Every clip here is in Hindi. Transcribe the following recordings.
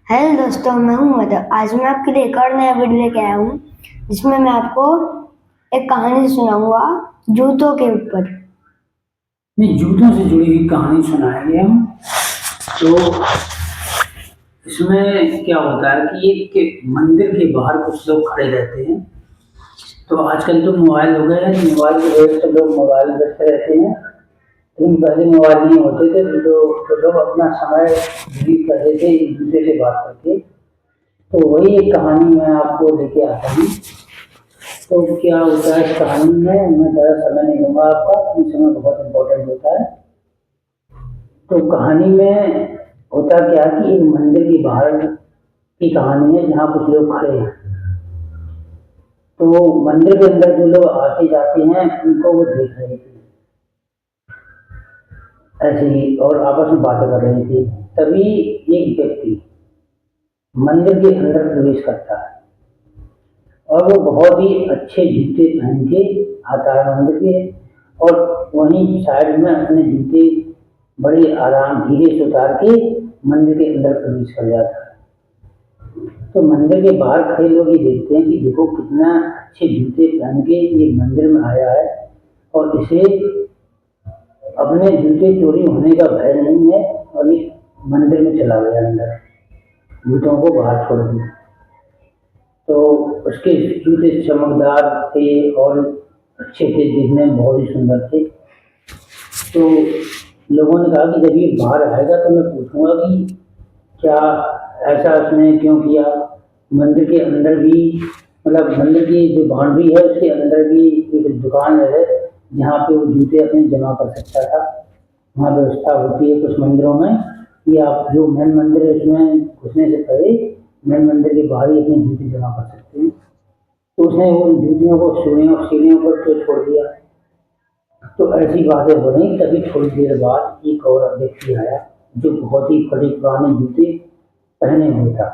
हेलो दोस्तों, मैं हूं मदर। आज मैं आपके लिए एक और नया वीडियो लेके आया हूं जिसमें मैं आपको एक कहानी सुनाऊंगा जूतों के ऊपर। नहीं, जूतों से जुड़ी हुई कहानी सुनाएंगे हम। तो इसमें क्या होता है कि एक मंदिर के बाहर कुछ लोग खड़े रहते हैं। तो आजकल तो मोबाइल हो गए हैं, मोबाइल की वजह से लोग मोबाइल में व्यस्त रहते हैं। लेकिन पहले मोबाइल नहीं होते थे तो लोग अपना समय व्यतीत करते थे एक दूसरे से बात करके। तो वही एक कहानी मैं आपको लेके आता हूँ। तो क्या होता है इस कहानी में, मैं ज़्यादा समय नहीं लूँगा आपका, क्योंकि समय बहुत इम्पोर्टेंट होता है। तो कहानी में होता क्या है कि एक मंदिर के बाहर की कहानी है जहाँ कुछ लोग खड़े हैं। तो मंदिर के अंदर जो लोग आते जाते हैं उनको वो देख रहे थे ऐसे ही, और आपस में बातें कर रहे थे। तभी एक व्यक्ति मंदिर के अंदर प्रवेश करता है और वो बहुत ही अच्छे जूते पहन के आता है मंदिर के। और वहीं साइड में अपने जूते बड़े आराम धीरे से उतार के मंदिर के अंदर प्रवेश कर जाता है। तो मंदिर के बाहर खड़े लोग ये देखते हैं कि देखो कितना अच्छे जूते पहन के ये मंदिर में आया है, और इसे अपने जूते चोरी होने का भय नहीं है, और ये मंदिर में चला गया अंदर, जूतों को बाहर छोड़ दिया। तो उसके जूते चमकदार थे और अच्छे थे, दिखने में बहुत ही सुंदर थे। तो लोगों ने कहा कि जब ये बाहर आएगा तो मैं पूछूंगा कि क्या ऐसा उसने क्यों किया। मंदिर के अंदर भी, मतलब मंदिर की जो बाउंड्री है उसके अंदर भी एक दुकान है जहाँ पे वो जूते अपने जमा कर सकता था। वहाँ व्यवस्था होती है कुछ मंदिरों में कि आप जो मेन मंदिर है उसमें घुसने से पहले मेन मंदिर के बाहर ही अपने जूते जमा कर सकते हैं। तो उसने उन जूतियों को सीढ़ियों पर तो छोड़ दिया। तो ऐसी बातें हो रही, तभी थोड़ी देर बाद एक और व्यक्ति आया जो बहुत ही बड़े पुराने जूते पहने हुए था।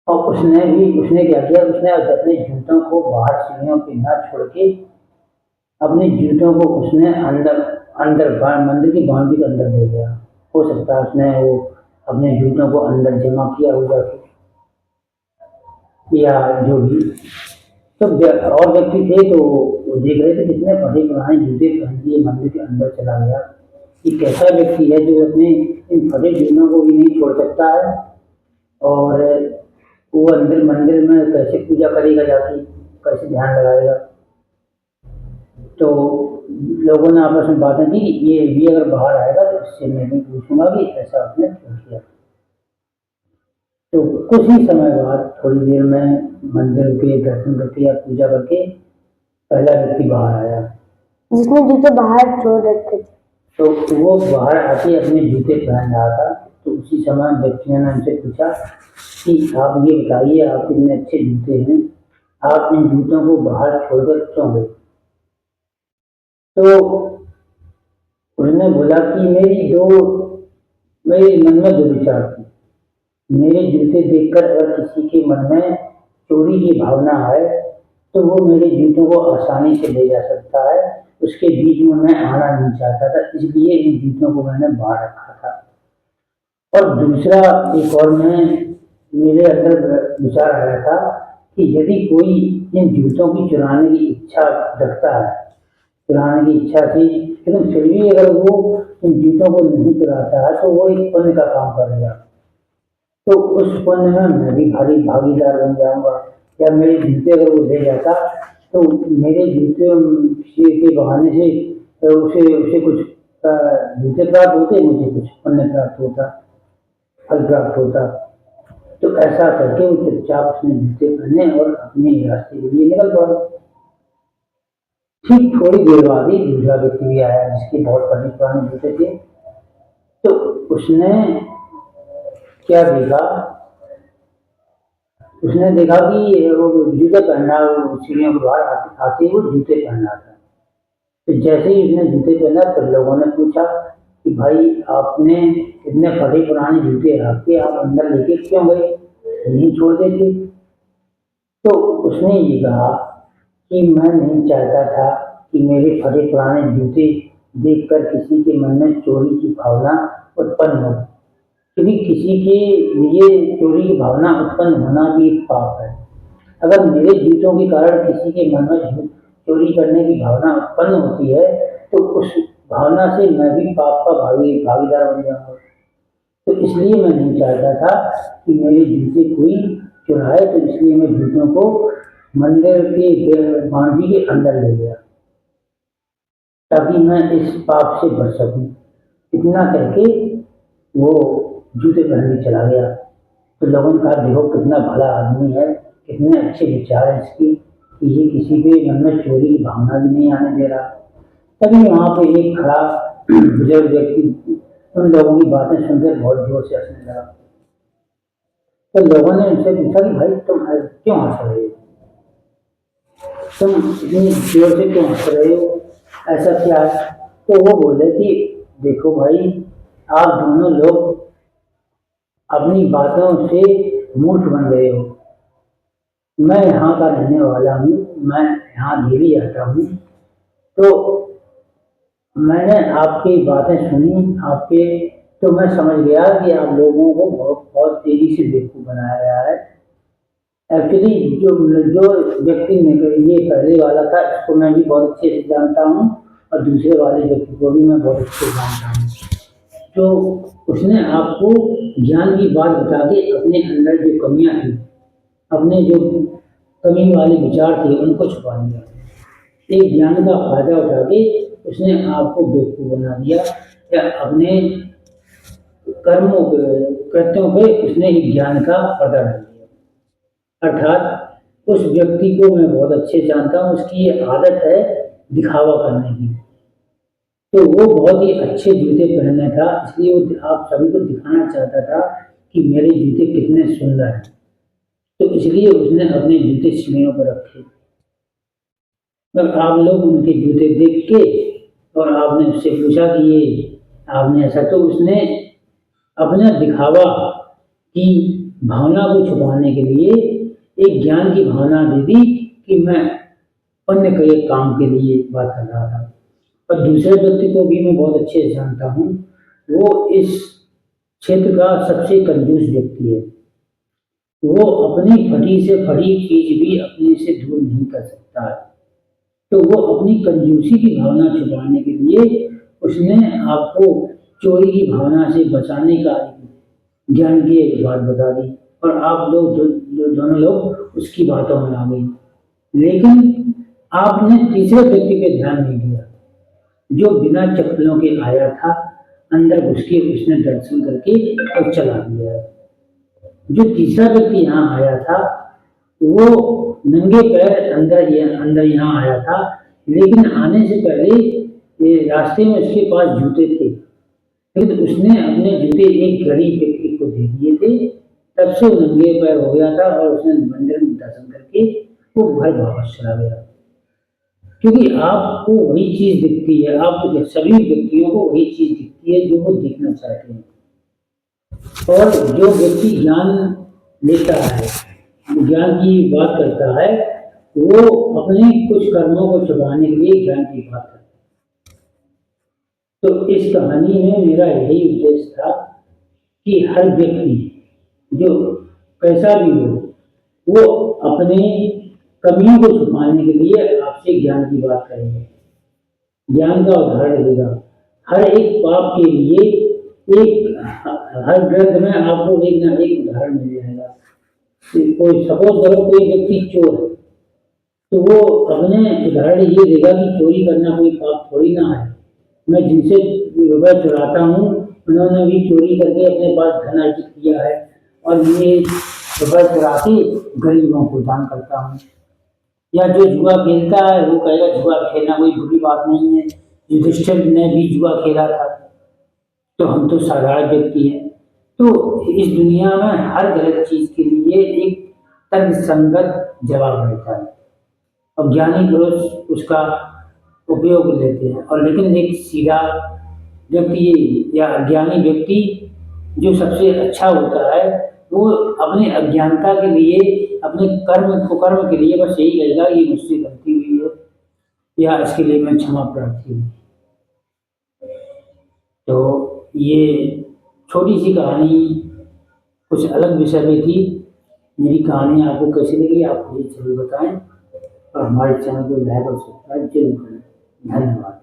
और उसने क्या किया, उसने अपने जूतों को बाहर सीढ़ियों पे न छोड़ के अपने जूतों को उसने अंदर अंदर मंदिर की बाउंड्री के अंदर ले गया। हो सकता है उसने वो अपने जूतों को अंदर जमा किया होगा या जो भी। तो और व्यक्ति थे तो वो देख रहे थे कितने बड़े पुराने जूते पहन के मंदिर के अंदर चला गया। ये कैसा व्यक्ति है जो अपने इन फटे जूतों को भी नहीं छोड़ सकता है, और वो अंदर मंदिर में कैसे पूजा करेगा, जाके कैसे ध्यान लगाएगा। तो लोगों ने आपस में बातें की, ये भी अगर बाहर आएगा तो इससे मैं भी पूछूंगा कि ऐसा उसने क्यों किया। तो कुछ ही समय बाद थोड़ी देर में मंदिर के दर्शन करके या पूजा करके पहला व्यक्ति बाहर आया जिसने जूते बाहर छोड़ रखे थे। तो वो बाहर आके अपने जूते पहन रहा था। तो उसी समय व्यक्तियों ने उनसे पूछा कि आप ये बताइए, आप इतने अच्छे जूते हैं, आप इन जूतों को बाहर छोड़कर क्यों गए। तो उसने बोला कि मेरे मन में दो विचार थे। मेरे जूते देखकर अगर किसी के मन में चोरी की भावना है तो वो मेरे जूतों को आसानी से ले जा सकता है। उसके बीच में मैं आना नहीं चाहता था, इसलिए इन जूतों को मैंने बाहर रखा था। और दूसरा एक और मेरे अंदर विचार आया था कि यदि कोई इन जूतों की चुराने की इच्छा रखता है, चुराने की इच्छा थी, लेकिन फिर भी अगर वो इन जूतों को नहीं चुराता है तो वो एक पुण्य का काम करेगा। तो उस पुण्य में मैं भी भारी भागीदार बन जाऊंगा। या मेरे जूते अगर वो ले जाता तो मेरे जूते के बहाने से उसे उसे कुछ जूते प्राप्त होते, मुझे कुछ पुण्य प्राप्त होता, फल प्राप्त होता। तो ऐसा करके वो चुपचाप उसने जूते पहने और अपने रास्ते के लिए निकल पड़ा। ठीक थोड़ी देर बाद ही दूसरा व्यक्ति भी आया जिसके बहुत पुराने जूते थे। तो उसने क्या देखा, उसने देखा कि वो जूते पहना, सीढ़ियों के बाहर आते आते वो जूते पहना था। तो जैसे ही उसने जूते पहना तो लोगों ने पूछा कि भाई आपने इतने फटे पुराने जूते रख के आप अंदर लेके क्यों गए, नहीं छोड़ देते। तो उसने ये कहा कि मैं नहीं चाहता था कि मेरे फटे पुराने जूते देखकर किसी के मन में चोरी की भावना उत्पन्न हो। क्योंकि किसी के लिए चोरी की भावना उत्पन्न होना भी एक पाप है। अगर मेरे जूतों के कारण किसी के मन में चोरी करने की भावना उत्पन्न होती है, तो उस भावना से मैं भी पाप का भागीदार बन जाऊंगा। तो इसलिए मैं नहीं चाहता था कि मेरे जूते कोई चुराए, तो इसलिए मैं जूतों को मंदिर के बाउंड्री के अंदर ले गया, ताकि मैं इस पाप से बच सकूं। इतना करके वो जूते पहन के चला गया। तो लोगों ने कहा, देखो कितना भला आदमी है, कितने अच्छे विचार हैं इसकी, कि ये किसी के मन में चोरी की भावना भी नहीं आने दे रहा। तभी वहां पे एक खड़ा बुजुर्ग व्यक्ति उन लोगों की बातें सुनकर बहुत जोर से हंसने लगा। तो लोगों ने उनसे पूछा कि भाई तुम क्यों हंस रहे हो, तुम इतनी जोर से क्यों हंस रहे हो, ऐसा क्या है? तो वो बोले कि देखो भाई, आप दोनों लोग अपनी बातों से मूर्ख बन गए हो। मैं यहाँ का रहने वाला हूँ, मैं यहाँ डेली आता हूँ। तो मैंने आपकी बातें सुनी, आपके, तो मैं समझ गया कि आप लोगों को बहुत बहुत तेजी से बेवकूफ़ बनाया गया है। एक्चुअली जो जो व्यक्ति ने ये पहले वाला था, इसको मैं भी बहुत अच्छे से जानता हूँ, और दूसरे वाले व्यक्ति को भी मैं बहुत अच्छे से जानता हूँ। तो उसने आपको ज्ञान की बात बता के अपने अंदर जो कमियां थी, अपने जो कमी वाले विचार थे, उनको छुपा दिया। एक ज्ञान का फायदा उठा के उसने आपको बेवकूफ बना दिया, या अपने कर्मों पे, कृत्यों पे उसने एक ज्ञान का पर्दा डाल दिया। अर्थात उस व्यक्ति को मैं बहुत अच्छे से जानता हूँ, उसकी ये आदत है दिखावा करने की। तो वो बहुत ही अच्छे जूते पहनना था, इसलिए वो आप सभी को दिखाना चाहता था कि मेरे जूते कितने सुंदर हैं। तो इसलिए उसने अपने जूते सीढ़ियों पर रखे। और आप लोग उनके जूते देख के और आपने उससे पूछा कि ये आपने ऐसा, तो उसने अपना दिखावा की भावना को छुपाने के लिए एक ज्ञान की भावना दे दी कि मैं अन्य कई काम के लिए बात कर रहा था। और दूसरे व्यक्ति को भी मैं बहुत अच्छे से जानता हूँ, वो इस क्षेत्र का सबसे कंजूस व्यक्ति है। वो अपनी फटी से फटी चीज भी अपने से दूर नहीं कर सकता है। तो वो अपनी कंजूसी की भावना छुपाने के लिए उसने आपको चोरी की भावना से बचाने का ज्ञान की एक बात बता दी, और आप लोग दोनों लोग उसकी बातों में आ गए। लेकिन आपने तीसरे व्यक्ति पे ध्यान नहीं दिया, जो बिना चप्पलों के आया था, अंदर घुस के उसने दर्शन करके और चला गया। जो तीसरा व्यक्ति यहाँ आया था, वो नंगे पैर अंदर यहाँ आया था, लेकिन आने से पहले ये रास्ते में उसके पास जूते थे, लेकिन उसने अपने जूते एक गरीब व्यक्ति को दे दिए थे। तब से वो नंगे पैर हो गया था, और उसने मंदिर में दर्शन करके वो घर वापस चला गया। क्योंकि आपको वही चीज दिखती है, आप सभी व्यक्तियों को वही चीज दिखती है जो वो देखना चाहते हैं। और जो व्यक्ति ज्ञान लेता है, ज्ञान की बात करता है, वो अपने कुछ कर्मों को छुपाने के लिए ज्ञान की बात करता है। तो इस कहानी में मेरा यही उद्देश्य था कि हर व्यक्ति जो कैसा भी हो, वो अपने कमियों को छुपाने के लिए आपसे ज्ञान की बात करेंगे, ज्ञान का उदाहरण देगा। हर एक पाप के लिए हर ग्रंथ में आपको एक ना एक उदाहरण मिल जाएगा। कोई सपोज करो कोई व्यक्ति चोर है, तो वो अपने उदाहरण ये देगा कि चोरी करना कोई पाप थोड़ी ना है। मैं जिनसे रुपये चुराता हूँ, उन्होंने भी चोरी करके अपने पास धन अर्जित किया है, और ये रुपये चुरा के गरीबों को दान करता हूँ। या जो जुआ खेलता है वो कहेगा जुआ खेलना कोई बुरी बात नहीं है, युधिष्ठिर ने भी जुआ खेला था, तो हम तो साधारण व्यक्ति हैं। तो इस दुनिया में हर गलत चीज के लिए एक तर्कसंगत जवाब रहता है, और ज्ञानी पुरुष उसका उपयोग लेते हैं। और लेकिन एक सीधा व्यक्ति या ज्ञानी व्यक्ति जो सबसे अच्छा होता है, वो अपने अज्ञानता के लिए, अपने कुकर्म के लिए बस यही कहेगा ये मुझसे गलती हुई है, या इसके लिए मैं क्षमा प्रार्थी हूँ। तो ये छोटी सी कहानी कुछ अलग विषय में थी। मेरी कहानी आपको कैसी लगी आप मुझे जरूर बताएं और हमारे चैनल को लाइक और सब्सक्राइब जरूर करें। धन्यवाद।